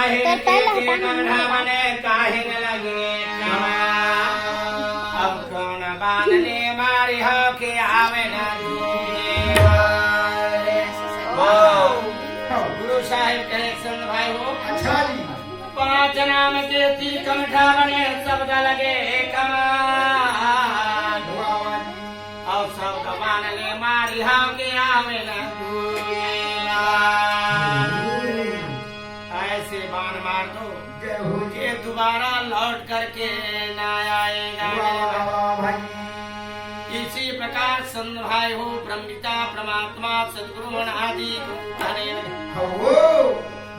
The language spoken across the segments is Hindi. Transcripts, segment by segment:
काहे के कंधा मने काहे न लगे कमा अब कौन बांधने मारी हो के आवे न गुरु साहिब कहे संत भाई हो अच्छा जी 5 नाम के ती कंठा बने शब्द लगे कमान और शब्द बांधने मारी हो के आवे न ऐसे बाण मार दो के दोबारा लौट करके न आएगा इसी प्रकार संत भाई हो ब्रह्मपिता परमात्मा सदगुरु आदि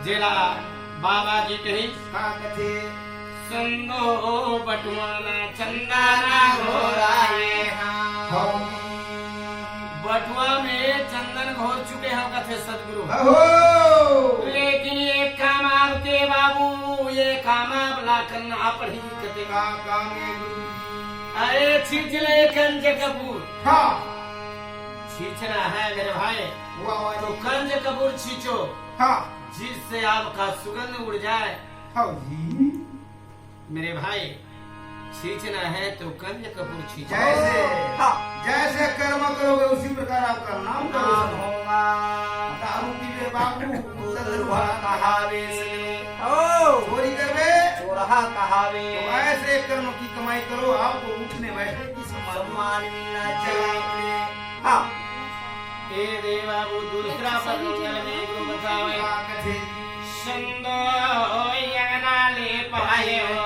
जिला बाबा जी कही संगो बटुआन चंदना घोराए बटुआ में चंदन घोर चुके हो कथे सदगुरु लेकिन ये काम आपके बाबू ये काम आप ला करना पड़ी कते अरे छिछले कंज कपूर छींचना है मेरे भाई तो कंज कपूर छींचो जिससे आपका सुगंध उड़ जाए मेरे भाई छींचना है तो कंज कपूर छींचो जैसे कर्म करोगे उसी प्रकार आपका नाम होगा दारू पीवे बाबू कहावे चोरी करवे चोरहा कहावे तो ऐसे कर्म की कमाई करो आपको उठने बैठने की सम्मान मिलना चाहिए हाँ ए देवाबू दूसरा प्रकरण में गुरु बतावे संदो यगना ले पाए हो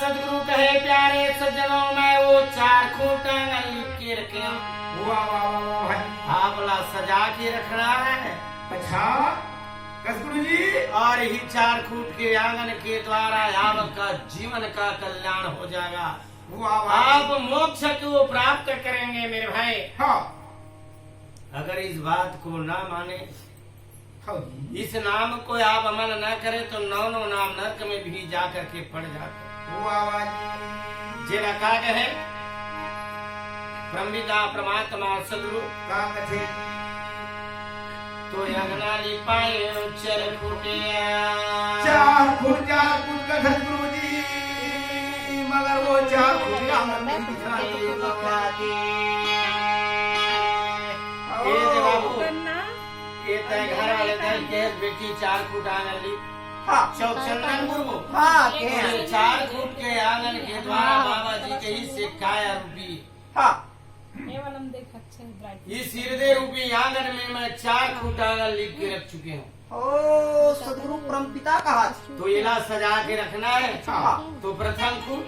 सदगुरु कहे प्यारे सज्जनों में वो 4 खूंट लिख के रखे आपला सजा के रखना है अच्छा कसगुरु जी और ही 4 खूंट के आंगन के द्वारा आपका जीवन का कल्याण हो जाएगा आप मोक्ष को प्राप्त करेंगे मेरे भाई हाँ अगर इस बात को ना माने इस नाम को आप अमल न करें तो 9 नाम नरक में भी जाकर के पड़ जाते जेला का कहे ब्रह्मिता परमात्मा सदगुरु तो अंगना लिपाए चर फूटे 4 फुट का सदगुरु जी मगर वो 4 फुट घर वाले दल के बेटी 4 फुट आंगन ली चौचंदन गुरु 4 फुट के आंगन के द्वारा बाबा जी के ही सिखाया रूपी इस हृदय रूपी आंगन में मैं 4 फुट आंगन लिख के रख चुके हूँ सदगुरु परमपिता कहा तो इला सजा के रखना है तो प्रथम फुट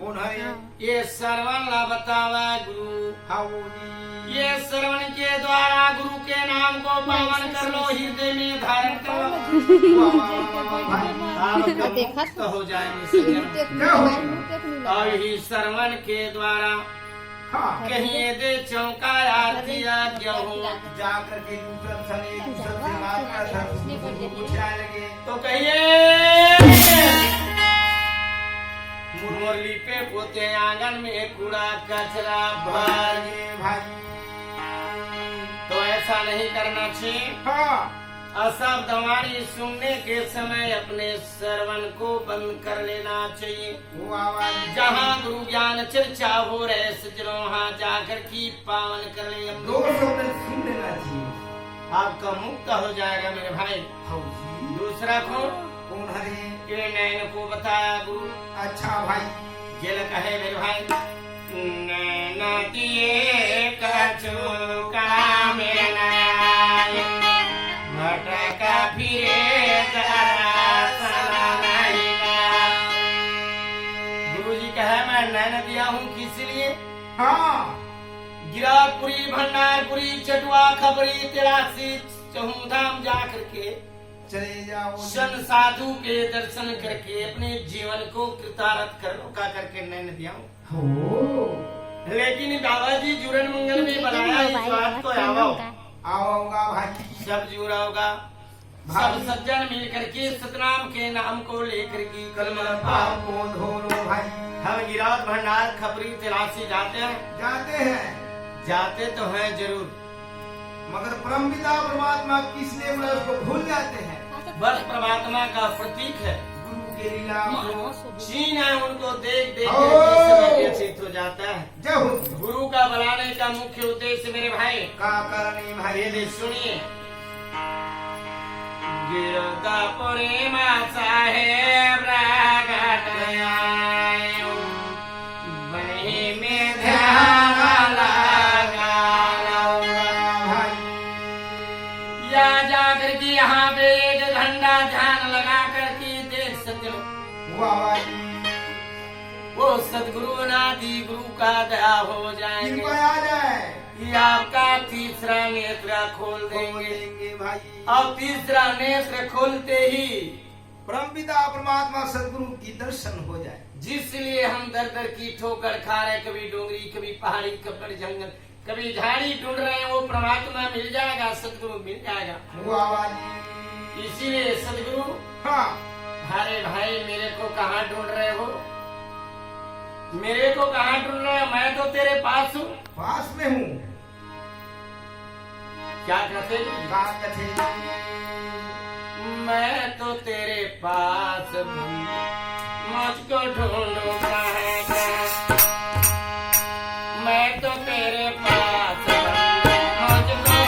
कौन है ये श्रवण ला बतावा गुरु ये श्रवण के द्वारा गुरु के नाम को पावन कर लो हृदय में धारण कर लो आप मुक्त हो जाएंगे और ही श्रवण के द्वारा कहीं दे चौका आरती गेहूँ जाकर के दूसरे से बात लगे तो कहिए मुरली पे पोते आंगन में कूड़ा कचरा भर भाई तो ऐसा नहीं करना चाहिए अशब्द वाणी सुनने के समय अपने श्रवण को बंद कर लेना चाहिए जहाँ गुरु ज्ञान चर्चा हो रहे सज्जनों वहाँ जाकर की पावन कर ले सुन लेना चाहिए आपका मुक्त हो जाएगा मेरे भाई दूसरा कौन है के नैन को बताया गुरु अच्छा भाई जेल कहे मेरे भाई नैन दिए कछु काम भटका फिरे गुरु जी कहे मैं नैन दिया हूँ किस लिए गिरापुरी भंडारपुरी चटुआ खबरी तिरासी चहुधाम जा करके चले जाओ सन साधु के दर्शन करके अपने जीवन को कृतार्थ करके नैन दिया हूँ लेकिन बाबा जी जुड़न मंगल में बनाया इस बात को आओगा भाई सब जुड़ा होगा सब सज्जन मिल करके सतनाम के नाम को लेकर की कलमा पाप को धो लो भाई हम गिरावत भंडार खबरी तिरासी जाते हैं जाते तो हैं जरूर मगर परमपिता परमात्मा किसने बोला उसको भूल जाते हैं। बस परमात्मा का प्रतीक है। गुरु के लीला छीन है उनको देख देख कर व्यथित हो जाता है। जय हो। गुरु का बुलाने का मुख्य उद्देश्य मेरे भाई का करनी भाई ये सुनिए। गिरदापुरी माँ साहेब बनी में ध्यान लगा या जाकर के यहाँ पे एक घंटा ध्यान लगा कर के देख सकते हो वो सदगुरु नादि गुरु का दया हो जाएंगे आ जाए कि आपका तीसरा नेत्र खोल देंगे भाई। और तीसरा नेत्र खोलते ही परमपिता परमात्मा सदगुरु की दर्शन हो जाए। जिसलिए हम दर दर की ठोकर खा रहे, कभी डोंगरी कभी पहाड़ी कभी जंगल कभी झाड़ी ढूंढ रहे हैं, वो परमात्मा मिल जाएगा, सदगुरु मिल जाएगा। इसीलिए सदगुरु हाँ अरे भाई मेरे को कहाँ ढूंढ रहे हो, मेरे को कहाँ ढूंढ रहे हो, मैं तो तेरे पास हूँ। पास में हूँ। क्या कहते मैं तो तेरे पास हूँ, मुझको ढूंढूंगा मैं तो तेरे पास मुझको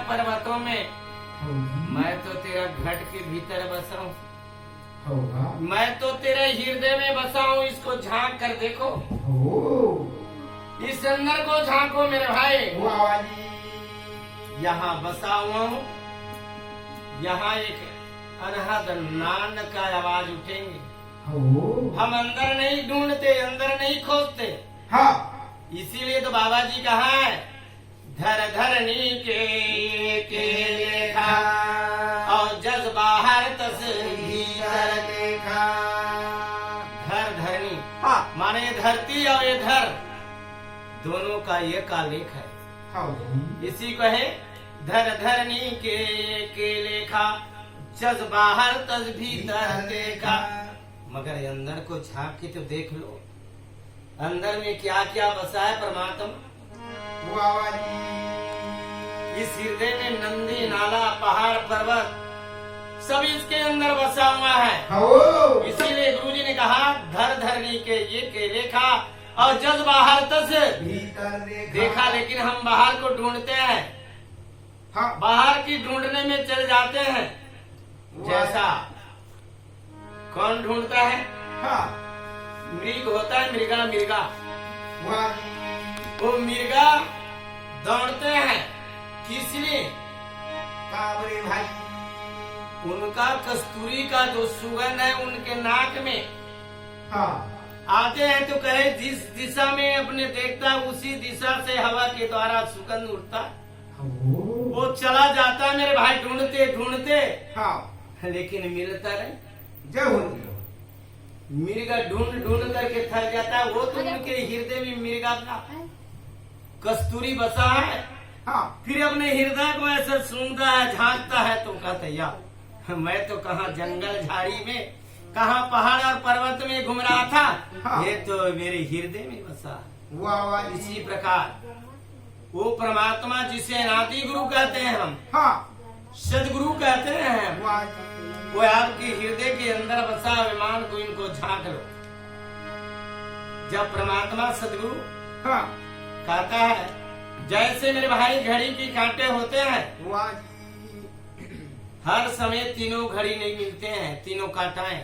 पर्वतों में मैं तो तेरा घट के भीतर बसा हूँ, मैं तो तेरे हृदय में बसा हूँ। इसको झांक कर देखो, इस अंदर को झांको मेरे भाई। यहाँ बसा हुआ हूँ, यहाँ एक अनहद नान का आवाज उठेंगे। हम अंदर नहीं ढूंढते, अंदर नहीं खोजते। हाँ, इसीलिए तो बाबा जी कहा है धर धरनी के लेखा और जज बाहर तस भीतर देखा। धर धरनी, हाँ, माने धरती और ये धर दोनों का ये का लेख है। हाँ, इसी को है धर धरनी के लेखा जज बाहर तज भीतर देखा, मगर अंदर को झांक के तो देख लो, अंदर में क्या क्या बसा है परमात्मा। वाह जी। इस हृदय में नंदी नाला पहाड़ पर्वत सब इसके अंदर बसा हुआ है। हो इसीलिए गुरुजी ने कहा धर धरनी के ये के रेखा और जज बाहर तज भीतर देखा। लेकिन हम बाहर को ढूंढते हैं, हाँ बाहर की ढूंढने में चल जाते हैं। जैसा कौन ढूंढता है? हाँ मृग होता है, मृगा मृगा, वाह जी। वो मृगा दौड़ते हैं किस लिए? काबरे भाई। उनका कस्तूरी का जो सुगंध है उनके नाक में हाँ आते हैं तो कहे जिस दिशा में अपने देखता है उसी दिशा से हवा के द्वारा सुगंध उठता है। वो चला जाता है मेरे भाई ढूंढते ढूंढते, हाँ लेकिन मिलता नहीं। जय हो जी। मिर्गा ढूंढ ढूंढ करके थक जाता है। वो तो उनके हृदय में मिर्गा का कस्तूरी बसा है। हाँ फिर अपने हृदय को ऐसा सूंघता है, झांकता है तो कहता है यार मैं तो कहाँ जंगल झाड़ी में, कहाँ पहाड़ और पर्वत में घूम रहा था, हाँ। ये तो मेरे हृदय में बसा है। वाह वाह जी। इसी प्रकार वो परमात्मा जिसे अनादि गुरु कहते हैं, हम हाँ सदगुरु कहते हैं, वाह जी। वो आपके हृदय के अंदर बसा विमान को इनको झांक लो। जब परमात्मा सदगुरु हाँ कहता है, जैसे मेरे भाई घड़ी की कांटे होते हैं, वाह जी। हर समय तीनों घड़ी नहीं मिलते हैं, तीनों कांटाएं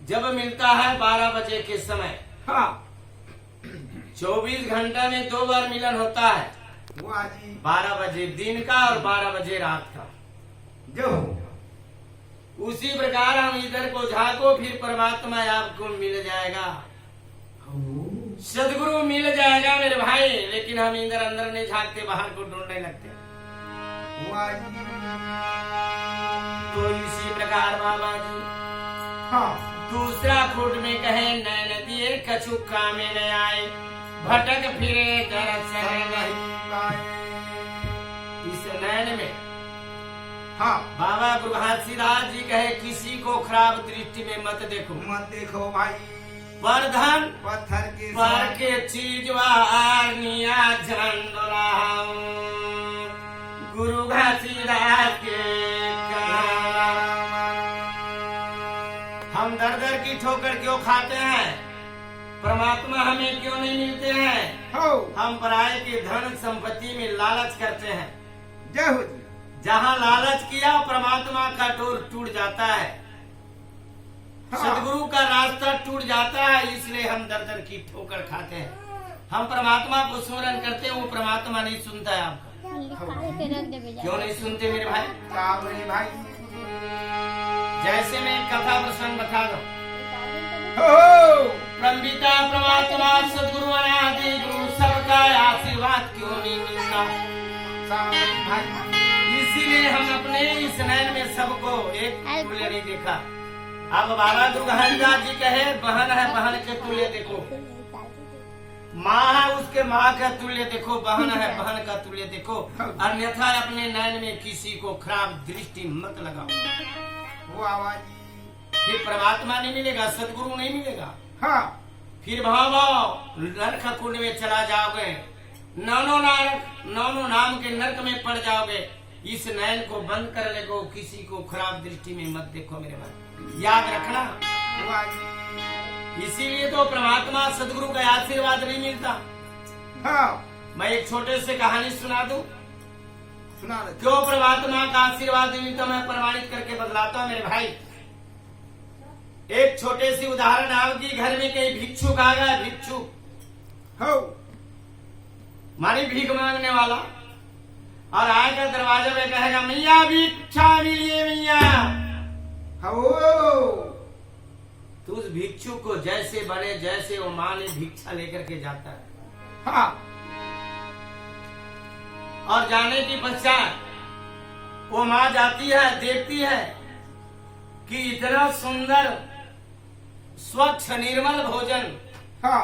जब मिलता है 12 बजे के समय। हाँ 24 घंटा में 2 बार मिलन होता है, वाह जी। 12 बजे दिन का और 12 बजे रात का। जो उसी प्रकार हम इधर को झांको, फिर परमात्मा आपको मिल जाएगा, सदगुरु मिल जाएगा मेरे भाई। लेकिन हम इधर अंदर नहीं झांकते, बाहर को ढूंढने लगते। वाह जी। तो इसी प्रकार बाबा जी हाँ दूसरा फुट में कहे नैन दिए कछु काम में न आए, भटक फिरे दरअसल नहीं। इस नैन में हाँ बाबा गुरु घासीदास जी कहे किसी को खराब दृष्टि में मत देखो, मत देखो भाई। वर्धन पत्थर के पर के चीज वानिया झंडोलाऊं, गुरु घासीदास के हम दर दर की ठोकर क्यों खाते हैं? परमात्मा हमें क्यों नहीं मिलते हैं? हो हम पराये के धन संपत्ति में लालच करते हैं। जय हो जी। जहाँ लालच किया परमात्मा का डोर टूट जाता है, हाँ। सदगुरु का रास्ता टूट जाता है। इसलिए हम दर दर की ठोकर खाते हैं। हम परमात्मा को स्मरण करते हैं, वो परमात्मा नहीं सुनता है आपका। क्यों नहीं सुनते मेरे भाई? काबरे भाई। जैसे मैं कथा प्रसंग बता दूं, हो परमपिता परमात्मा सदगुरु अनादि गुरु सबका आशीर्वाद क्यों नहीं मिलता? काबरे भाई। इसीलिए हम अपने इस नयन में सबको एक तुल्य नहीं देखा। अब बाबा दुर्गादास जी कहे बहन है बहन के तुल्य देखो, माँ है उसके माँ का तुल्य देखो, बहन है बहन का तुल्य देखो, अन्यथा अपने नयन में किसी को खराब दृष्टि मत लगाओ। वो आवाज फिर परमात्मा नहीं मिलेगा, सदगुरु नहीं मिलेगा। हाँ फिर भाव नरक कुंड में चला जाओगे, नौनो नाम के नरक में पड़ जाओगे। इस नयन को बंद कर ले को, किसी को खराब दृष्टि में मत देखो मेरे भाई, याद रखना। इसीलिए तो परमात्मा सदगुरु का आशीर्वाद नहीं मिलता। हाँ मैं एक छोटे से कहानी सुना दूं, सुना दे। क्यों परमात्मा का आशीर्वाद नहीं मिलता, मैं प्रमाणित करके बतलाता हूँ मेरे भाई। एक छोटे से उदाहरण आपकी घर में कई भिक्षुक आ गया, भिक्षुक हो मारी भीख मांगने वाला, और आएगा दरवाजे में कहेगा मैया भिक्षा मिलिए मैया। हो तो उस भिक्षुक को जैसे बने जैसे वो माँ ने भिक्षा लेकर के जाता है, हाँ और जाने की पश्चात वो माँ जाती है, देखती है कि इतना सुंदर स्वच्छ निर्मल भोजन, हाँ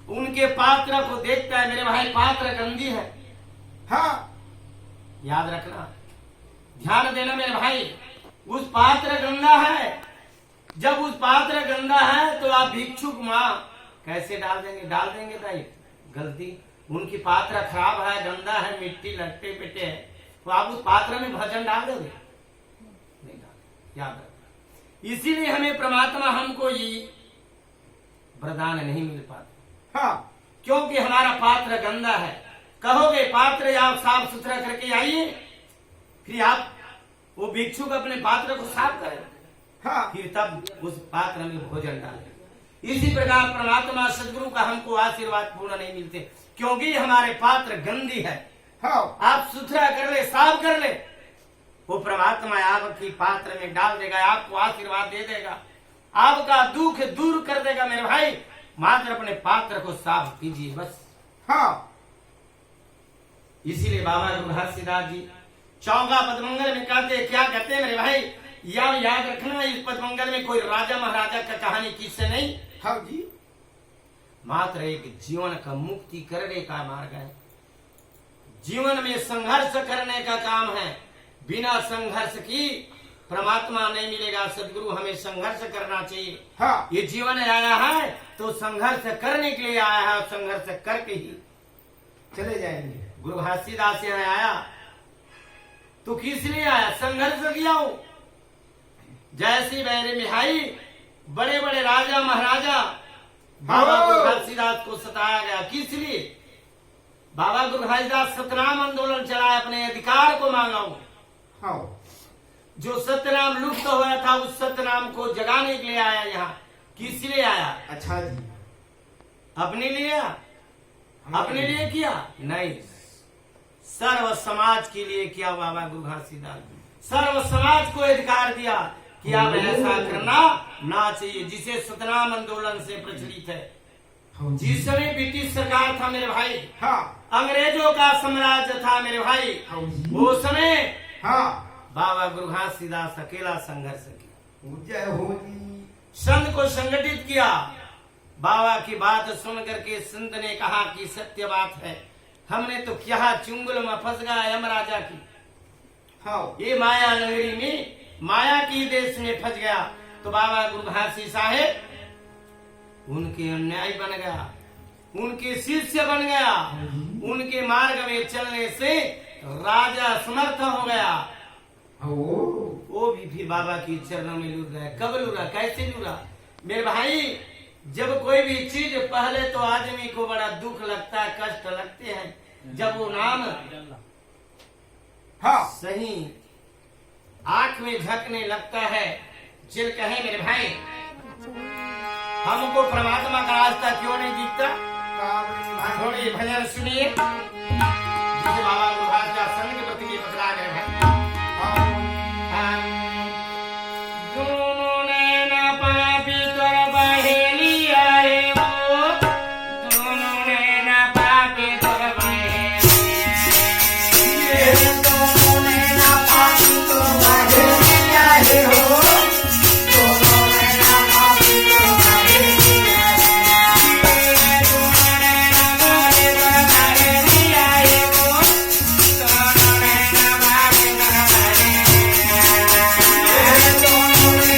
उनके पात्र को देखता है मेरे भाई, पात्र गंदी है। हाँ याद रखना, ध्यान देना मेरे भाई। उस पात्र गंदा है। जब उस पात्र गंदा है तो आप भिक्षुक माँ कैसे डाल देंगे? डाल देंगे भाई, गलती उनकी पात्र खराब है, गंदा है, मिट्टी लट्टे पिटे है, तो आप उस पात्र में भोजन डाल दोगे? नहीं डाल, याद रखना। इसीलिए हमें परमात्मा हमको ये वरदान नहीं मिल पाता। हाँ, क्योंकि हमारा पात्र गंदा है। कहोगे पात्र आप साफ सुथरा करके आइए, फिर आप वो भिक्षुक अपने पात्र को साफ करें, हाँ, फिर तब उस पात्र में भोजन डालें। इसी प्रकार परमात्मा सदगुरु का हमको आशीर्वाद पूर्ण नहीं मिलते, क्योंकि हमारे पात्र गंदी है। हाँ, आप सुथरा कर ले, साफ कर ले, वो परमात्मा आपकी पात्र में डाल देगा, आपको आशीर्वाद दे देगा, आपका दुख दूर कर देगा। मेरे भाई मात्र अपने पात्र को साफ कीजिए बस। हाँ, इसीलिए बाबा घासीदास जी चौगा पदमंगल में कहते, क्या कहते हैं मेरे भाई? याद रखना, इस पदमंगल में कोई राजा महाराजा का कहानी किससे नहीं, हाँ जी, मात्र एक जीवन का मुक्ति करने का मार्ग है। जीवन में संघर्ष करने का काम है। बिना संघर्ष की परमात्मा नहीं मिलेगा। सदगुरु हमें संघर्ष करना चाहिए। हाँ, ये जीवन आया है तो संघर्ष करने के लिए आया है, संघर्ष करके ही चले जाएंगे। गुरु घासीदास यहाँ आया तो किस लिए आया? संघर्ष किया हो। जैसी बैरे मिहाई बड़े बड़े राजा महाराजा बाबा गुरु घासीदास को सताया गया, किस लिए? बाबा गुरु घासीदास सतनाम आंदोलन चलाया, अपने अधिकार को मांगा हो। हाँ, जो सत्यनाम लुप्त हो गया था उस सत्यनाम को जगाने के लिए आया यहाँ। किस लिए आया? अच्छा जी, अपने लिए? अपने लिए किया? नहीं, सर्व समाज के लिए किया। बाबा गुरु घासीदास सर्व समाज को अधिकार दिया कि आप ऐसा करना ना चाहिए, जिसे सतनाम आंदोलन से प्रचलित है। हाँ जी, जिस समय ब्रिटिश सरकार था मेरे भाई, हाँ, अंग्रेजों का साम्राज्य था मेरे भाई, हाँ जी, वो समय हाँ, बाबा गुरु घासीदास अकेला संघर्ष किया, जय हो जी, संघ को संगठित किया। बाबा की बात सुन करके संत ने कहा कि सत्य बात है, हमने तो क्या चुंगल में फंस गया यमराजा की। हाँ, ये माया नगरी में, माया की देश में फंस गया। तो बाबा गुरु घासी साहेब उनके अन्यायी बन गया, उनके शिष्य बन गया। उनके मार्ग में चलने से राजा समर्थ हो गया। वो भी फिर बाबा की चरणों में लुट गया। कब लुरा? कैसे लुरा? मेरे भाई जब कोई भी चीज, पहले तो आदमी को बड़ा दुख लगता है, कष्ट लगते हैं, जब वो नाम हाँ, सही आंख में झकने लगता है। जिल कहे मेरे भाई हमको परमात्मा का रास्ता क्यों नहीं दिखता? थोड़ी भजन सुनिए जिसे बाबा गुरुदास का संग के प्रति बतला गए हैं। दोनों ने ना पापी तोर बहेली आए वो, दोनों ने ना पापी तोर बहेली आए, दोनों ने ना पापी तोर बहेली आए हो, दोनों ने ना पापी तोर बहेली आए, दोनों ने ना पापी तोर बहेली आए हो, दोनों ने ना पापी तोर बहेली आए, दोनों ने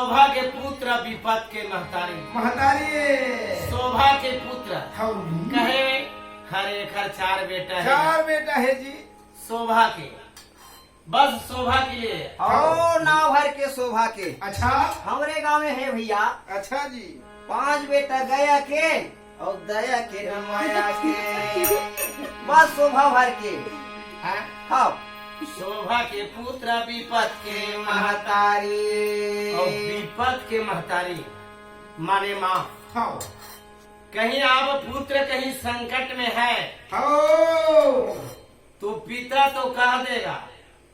शोभा के पुत्र विपत के महतारी महतारी शोभा के पुत्र हौली कहे हरे खर 4 बेटा है 4 बेटा है जी शोभा के बस शोभा के लिए और नाव भर के शोभा के अच्छा हमरे गांव में है भैया अच्छा जी 5 बेटा गया के और दया के माया के बस शोभा भर के हाँ? हाँ शोभा के पुत्र विपत के महतारी और विपत के महतारी माने माँ हाँ कहीं आप पुत्र कहीं संकट में है हो तो पिता तो कह देगा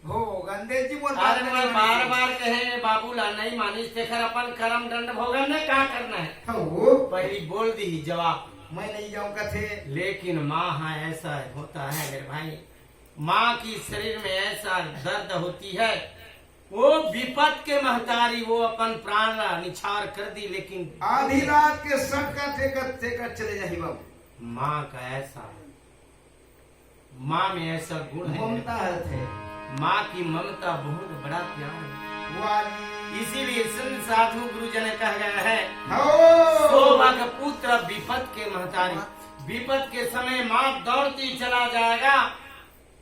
हो गंदे जी बोल अरे मैं बार बार कहे बाबूला नहीं मानिस तेखर अपन कर्म दंड भोगन ने क्या करना है हो पहली बोल दी जवाब मैं नहीं जाऊँ कथे लेकिन माँ हाँ ऐसा होता है मेरे भाई माँ की शरीर में ऐसा दर्द होती है वो विपत के महतारी वो अपन प्राण निछार कर दी लेकिन आधी रात के सटका टेकर चले जाही बाबू माँ का ऐसा माँ में ऐसा गुण है ममता है थे माँ की ममता बहुत बड़ा प्यार है वाली इसीलिए संत साधु गुरुजन कह गया है हो शोभा का पुत्र विपत के महतारी विपत के समय माँ दौड़ती चला जाएगा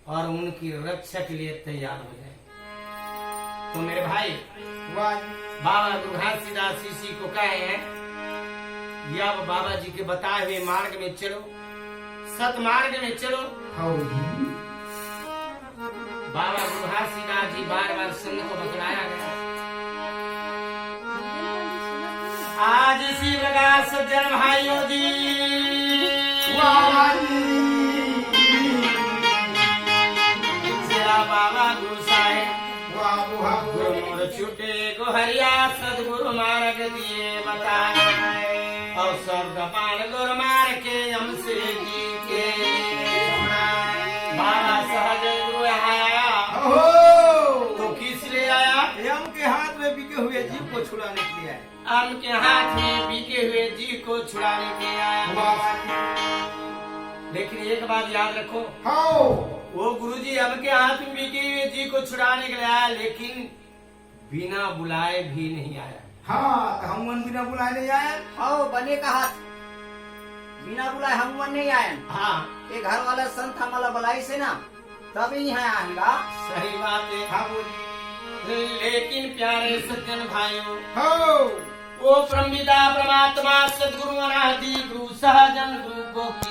और उनकी रक्षा के लिए तैयार हो जाए तो मेरे भाई वाली बाबा दुर्घासीदास ऋषि को कहे हैं या अब बाबा जी के बताए हुए मार्ग में चलो सत मार्ग में चलो हौली बाबा दुर्घासीदास जी बार बार संघ को बतलाया गया आज इसी प्रकार सज्जन भाइयों जी वाली तेरा बाबा गुरु साहेब वाबू हाबू गुरु छूटे गोहरिया सदगुरु मार्ग दिए बताए और शब्द पान गुरु मार के हमसे जी के बाबा सहज गुरु आया हो तो किस लिए आया यम के हाथ में बिके हुए जीव को छुड़ाने के लिए आए आम के हाथ में बिके हुए जी को छुड़ाने के आया वाली लेकिन एक बात याद रखो हो वो गुरुजी आम के हाथ में बिके हुए जी को छुड़ाने के लिए आया लेकिन बिना बुलाए भी नहीं आया हाँ तो हम मन बिना बुलाए नहीं आए हाँ बने का हाथ बिना बुलाए हम मन नहीं आए हाँ ये घर वाला संत हमारा बुलाई से ना तभी यहाँ आएगा सही बात है हाँ बोली लेकिन प्यारे सज्जन भाइयों हो वो परमपिता परमात्मा सदगुरु अनादि गुरु सहजन गुरु को